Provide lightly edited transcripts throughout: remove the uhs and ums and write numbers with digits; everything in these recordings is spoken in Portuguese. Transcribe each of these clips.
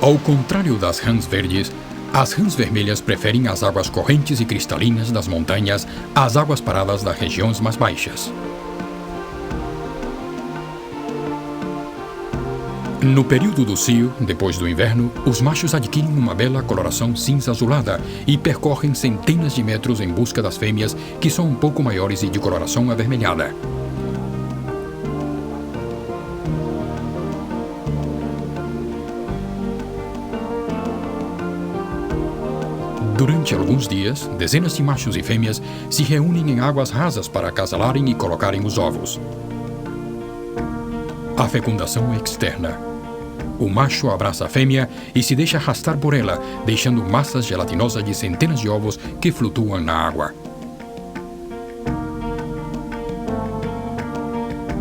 Ao contrário das rãs verdes, as rãs vermelhas preferem as águas correntes e cristalinas das montanhas às águas paradas das regiões mais baixas. No período do cio, depois do inverno, os machos adquirem uma bela coloração cinza-azulada e percorrem centenas de metros em busca das fêmeas, que são um pouco maiores e de coloração avermelhada. Durante alguns dias, dezenas de machos e fêmeas se reúnem em águas rasas para acasalarem e colocarem os ovos. A fecundação é externa. O macho abraça a fêmea e se deixa arrastar por ela, deixando massas gelatinosas de centenas de ovos que flutuam na água.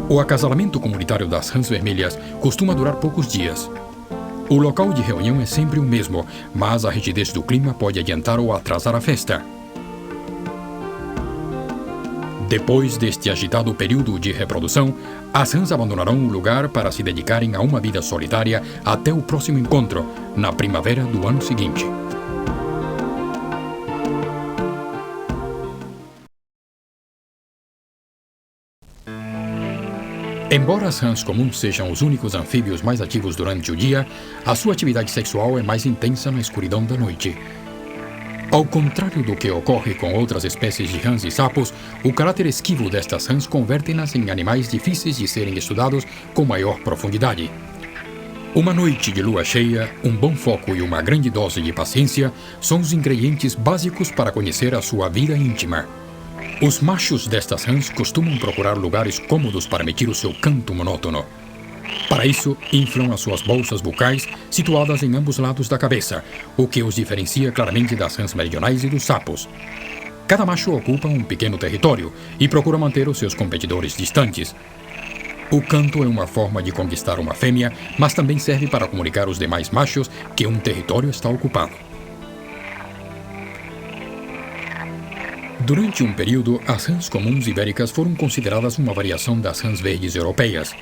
O acasalamento comunitário das rãs vermelhas costuma durar poucos dias. O local de reunião é sempre o mesmo, mas a rigidez do clima pode adiantar ou atrasar a festa. Depois deste agitado período de reprodução, as rãs abandonarão o lugar para se dedicarem a uma vida solitária até o próximo encontro, na primavera do ano seguinte. Embora as rãs comuns sejam os únicos anfíbios mais ativos durante o dia, a sua atividade sexual é mais intensa na escuridão da noite. Ao contrário do que ocorre com outras espécies de rãs e sapos, o caráter esquivo destas rãs converte-nas em animais difíceis de serem estudados com maior profundidade. Uma noite de lua cheia, um bom foco e uma grande dose de paciência são os ingredientes básicos para conhecer a sua vida íntima. Os machos destas rãs costumam procurar lugares cômodos para emitir o seu canto monótono. Para isso, inflam as suas bolsas bucais situadas em ambos lados da cabeça, o que os diferencia claramente das rãs meridionais e dos sapos. Cada macho ocupa um pequeno território e procura manter os seus competidores distantes. O canto é uma forma de conquistar uma fêmea, mas também serve para comunicar aos demais machos que um território está ocupado. Durante um período, as rãs comuns ibéricas foram consideradas uma variação das rãs verdes europeias.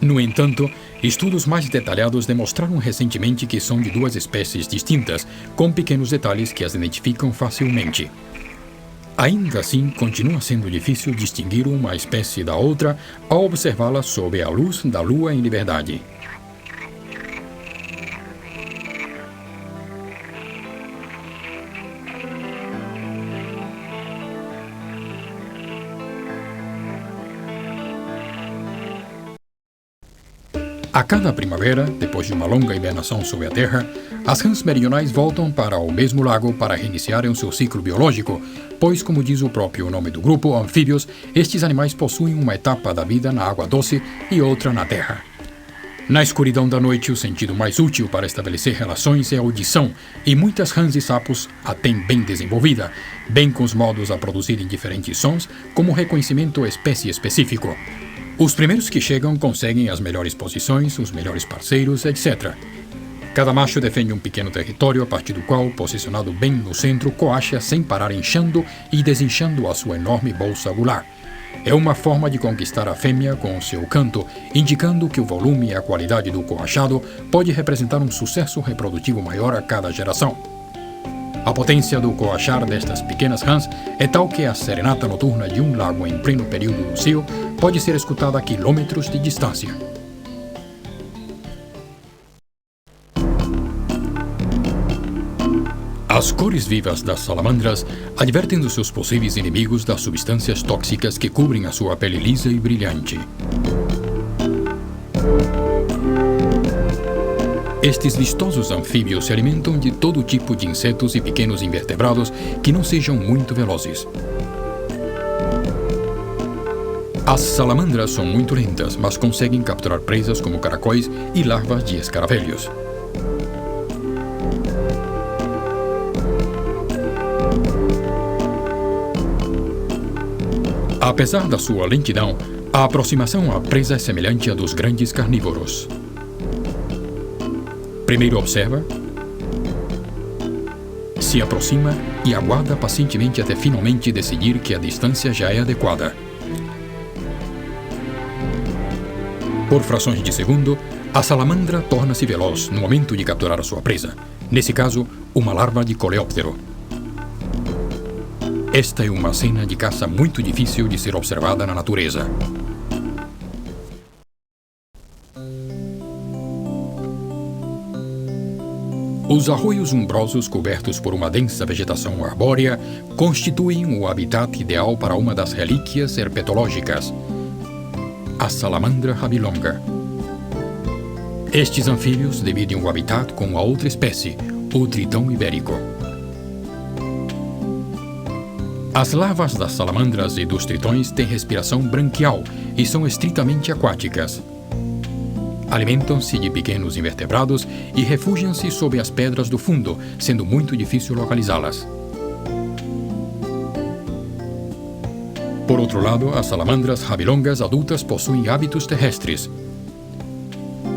No entanto, estudos mais detalhados demonstraram recentemente que são de duas espécies distintas, com pequenos detalhes que as identificam facilmente. Ainda assim, continua sendo difícil distinguir uma espécie da outra ao observá-la sob a luz da lua em liberdade. A cada primavera, depois de uma longa hibernação sob a terra, as rãs meridionais voltam para o mesmo lago para reiniciarem o seu ciclo biológico, pois, como diz o próprio nome do grupo, anfíbios, estes animais possuem uma etapa da vida na água doce e outra na terra. Na escuridão da noite, o sentido mais útil para estabelecer relações é a audição, e muitas rãs e sapos a têm bem desenvolvida, bem com os modos a produzirem diferentes sons, como reconhecimento espécie específico. Os primeiros que chegam conseguem as melhores posições, os melhores parceiros, etc. Cada macho defende um pequeno território a partir do qual, posicionado bem no centro, coacha sem parar inchando e desinchando a sua enorme bolsa gular. É uma forma de conquistar a fêmea com o seu canto, indicando que o volume e a qualidade do coachado pode representar um sucesso reprodutivo maior a cada geração. A potência do coachar destas pequenas rãs é tal que a serenata noturna de um lago em pleno período do cio pode ser escutada a quilômetros de distância. As cores vivas das salamandras advertem dos seus possíveis inimigos das substâncias tóxicas que cobrem a sua pele lisa e brilhante. Estes vistosos anfíbios se alimentam de todo tipo de insetos e pequenos invertebrados que não sejam muito velozes. As salamandras são muito lentas, mas conseguem capturar presas como caracóis e larvas de escaravelhos. Apesar da sua lentidão, a aproximação à presa é semelhante à dos grandes carnívoros. Primeiro observa, se aproxima e aguarda pacientemente até finalmente decidir que a distância já é adequada. Por frações de segundo, A salamandra torna-se veloz no momento de capturar a sua presa, nesse caso, uma larva de coleóptero. Esta é uma cena de caça muito difícil de ser observada na natureza. Os arroios umbrosos cobertos por uma densa vegetação arbórea constituem o habitat ideal para uma das relíquias herpetológicas, a salamandra rabilonga. Estes anfíbios dividem o habitat com a outra espécie, o tritão ibérico. As larvas das salamandras e dos tritões têm respiração branquial e são estritamente aquáticas. Alimentam-se de pequenos invertebrados e refugiam-se sob as pedras do fundo, sendo muito difícil localizá-las. Por outro lado, as salamandras rabilongas adultas possuem hábitos terrestres.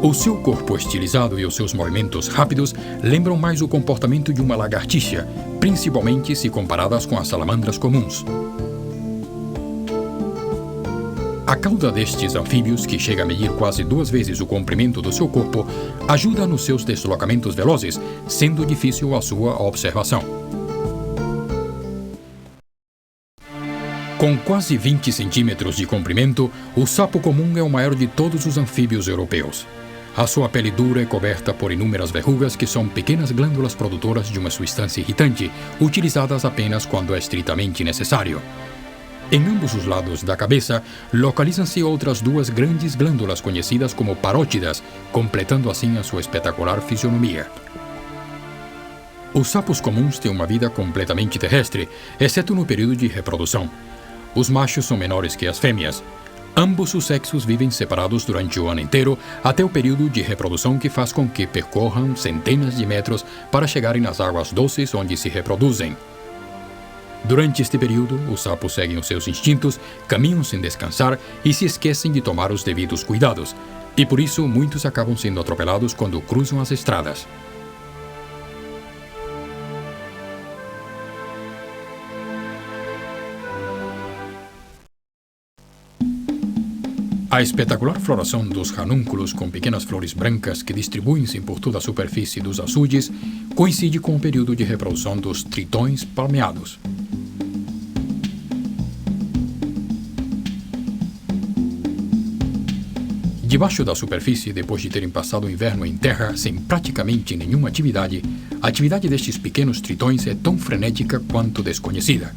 O seu corpo estilizado e os seus movimentos rápidos lembram mais o comportamento de uma lagartixa, principalmente se comparadas com as salamandras comuns. A cauda destes anfíbios, que chega a medir quase 2 vezes o comprimento do seu corpo, ajuda nos seus deslocamentos velozes, sendo difícil a sua observação. Com quase 20 centímetros de comprimento, o sapo comum é o maior de todos os anfíbios europeus. A sua pele dura é coberta por inúmeras verrugas que são pequenas glândulas produtoras de uma substância irritante, utilizadas apenas quando é estritamente necessário. Em ambos os lados da cabeça, localizam-se outras 2 grandes glândulas conhecidas como parótidas, completando assim a sua espetacular fisionomia. Os sapos comuns têm uma vida completamente terrestre, exceto no período de reprodução. Os machos são menores que as fêmeas. Ambos os sexos vivem separados durante o ano inteiro, até o período de reprodução que faz com que percorram centenas de metros para chegarem nas águas doces onde se reproduzem. Durante este período, os sapos seguem os seus instintos, caminham sem descansar e se esquecem de tomar os devidos cuidados, e por isso muitos acabam sendo atropelados quando cruzam as estradas. A espetacular floração dos ranúnculos com pequenas flores brancas que distribuem-se por toda a superfície dos açudes coincide com o período de reprodução dos tritões palmeados. Debaixo da superfície, depois de terem passado o inverno em terra sem praticamente nenhuma atividade, a atividade destes pequenos tritões é tão frenética quanto desconhecida.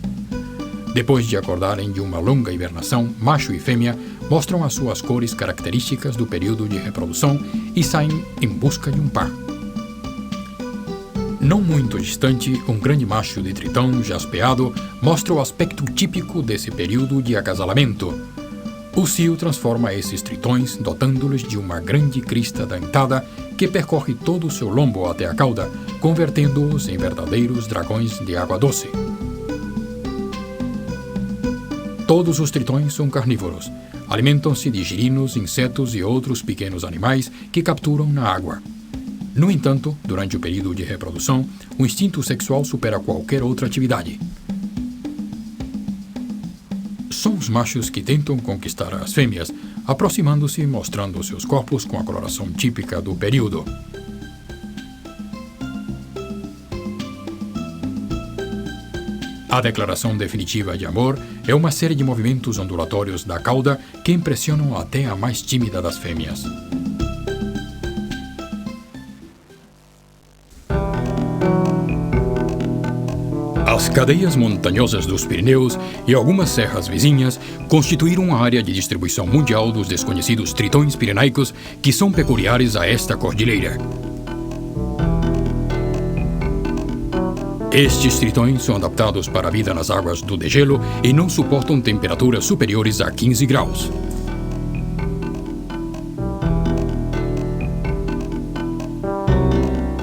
Depois de acordarem de uma longa hibernação, macho e fêmea mostram as suas cores características do período de reprodução e saem em busca de um par. Não muito distante, um grande macho de tritão jaspeado mostra o aspecto típico desse período de acasalamento. O cio transforma esses tritões, dotando-los de uma grande crista dentada que percorre todo o seu lombo até a cauda, convertendo-os em verdadeiros dragões de água doce. Todos os tritões são carnívoros. Alimentam-se de girinos, insetos e outros pequenos animais que capturam na água. No entanto, durante o período de reprodução, o instinto sexual supera qualquer outra atividade. São os machos que tentam conquistar as fêmeas, aproximando-se e mostrando seus corpos com a coloração típica do período. A declaração definitiva de amor é uma série de movimentos ondulatórios da cauda que impressionam até a mais tímida das fêmeas. As cadeias montanhosas dos Pirineus e algumas serras vizinhas constituíram a área de distribuição mundial dos desconhecidos tritões pirenaicos que são peculiares a esta cordilheira. Estes tritões são adaptados para a vida nas águas do degelo e não suportam temperaturas superiores a 15 graus.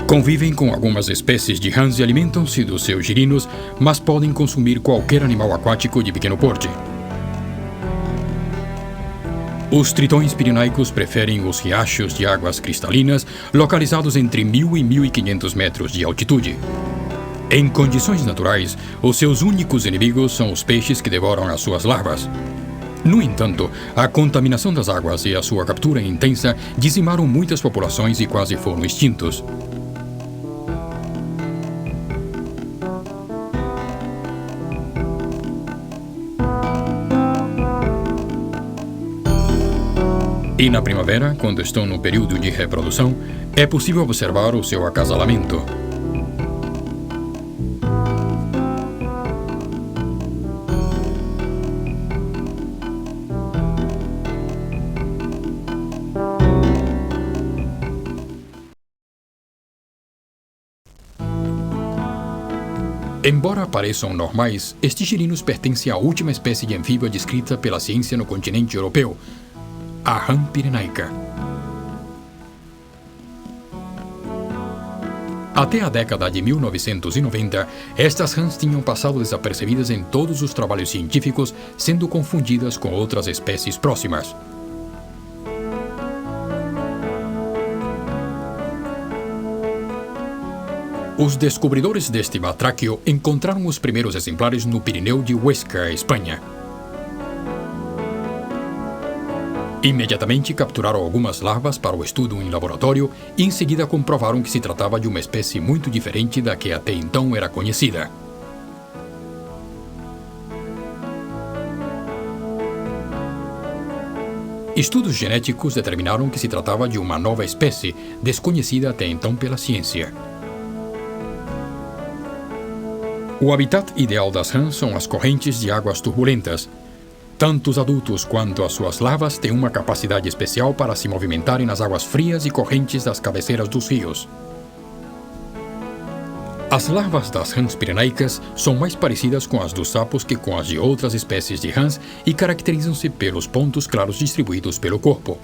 Convivem com algumas espécies de rãs e alimentam-se dos seus girinos, mas podem consumir qualquer animal aquático de pequeno porte. Os tritões pirenaicos preferem os riachos de águas cristalinas, localizados entre 1.000 e 1.500 metros de altitude. Em condições naturais, os seus únicos inimigos são os peixes que devoram as suas larvas. No entanto, a contaminação das águas e a sua captura intensa dizimaram muitas populações e quase foram extintos. E na primavera, quando estão no período de reprodução, é possível observar o seu acasalamento. Embora pareçam normais, estes girinos pertencem à última espécie de anfíbia descrita pela ciência no continente europeu, a rã pirenaica. Até a década de 1990, estas rãs tinham passado desapercebidas em todos os trabalhos científicos, sendo confundidas com outras espécies próximas. Os descobridores deste batráquio encontraram os primeiros exemplares no Pirineu de Huesca, Espanha. Imediatamente capturaram algumas larvas para o estudo em laboratório e em seguida comprovaram que se tratava de uma espécie muito diferente da que até então era conhecida. Estudos genéticos determinaram que se tratava de uma nova espécie, desconhecida até então pela ciência. O habitat ideal das rãs são as correntes de águas turbulentas. Tanto os adultos quanto as suas larvas têm uma capacidade especial para se movimentarem nas águas frias e correntes das cabeceiras dos rios. As larvas das rãs pirenaicas são mais parecidas com as dos sapos que com as de outras espécies de rãs e caracterizam-se pelos pontos claros distribuídos pelo corpo.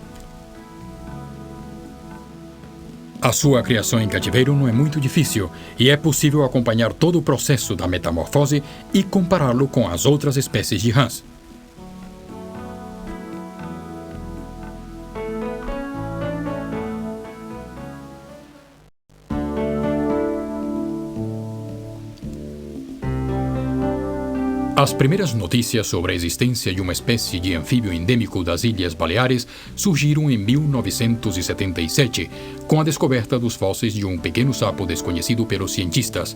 A sua criação em cativeiro não é muito difícil e é possível acompanhar todo o processo da metamorfose e compará-lo com as outras espécies de rãs. As primeiras notícias sobre a existência de uma espécie de anfíbio endêmico das Ilhas Baleares surgiram em 1977, com a descoberta dos fósseis de um pequeno sapo desconhecido pelos cientistas.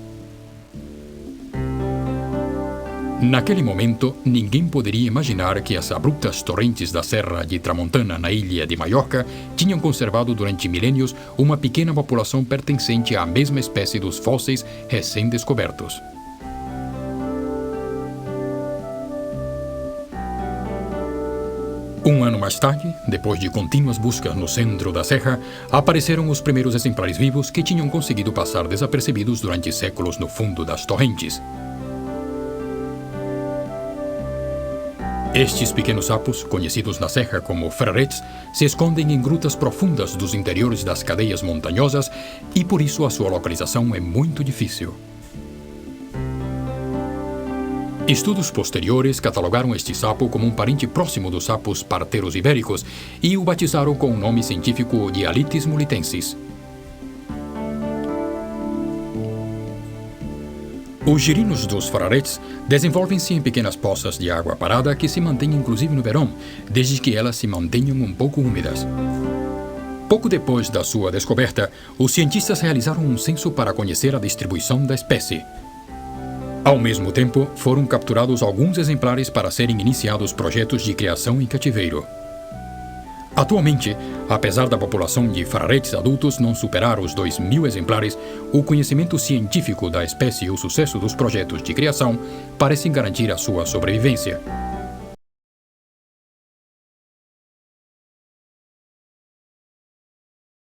Naquele momento, ninguém poderia imaginar que as abruptas torrentes da Serra de Tramontana, na ilha de Maiorca, tinham conservado durante milênios uma pequena população pertencente à mesma espécie dos fósseis recém-descobertos. Um ano mais tarde, depois de contínuas buscas no centro da serra, apareceram os primeiros exemplares vivos que tinham conseguido passar desapercebidos durante séculos no fundo das torrentes. Estes pequenos sapos, conhecidos na serra como frarets, se escondem em grutas profundas dos interiores das cadeias montanhosas e por isso a sua localização é muito difícil. Estudos posteriores catalogaram este sapo como um parente próximo dos sapos parteiros ibéricos e o batizaram com o nome científico de Halitis mulitensis. Os girinos dos frarets desenvolvem-se em pequenas poças de água parada que se mantêm inclusive no verão, desde que elas se mantenham um pouco úmidas. Pouco depois da sua descoberta, os cientistas realizaram um censo para conhecer a distribuição da espécie. Ao mesmo tempo, foram capturados alguns exemplares para serem iniciados projetos de criação em cativeiro. Atualmente, apesar da população de frarets adultos não superar os 2.000 exemplares, o conhecimento científico da espécie e o sucesso dos projetos de criação parecem garantir a sua sobrevivência.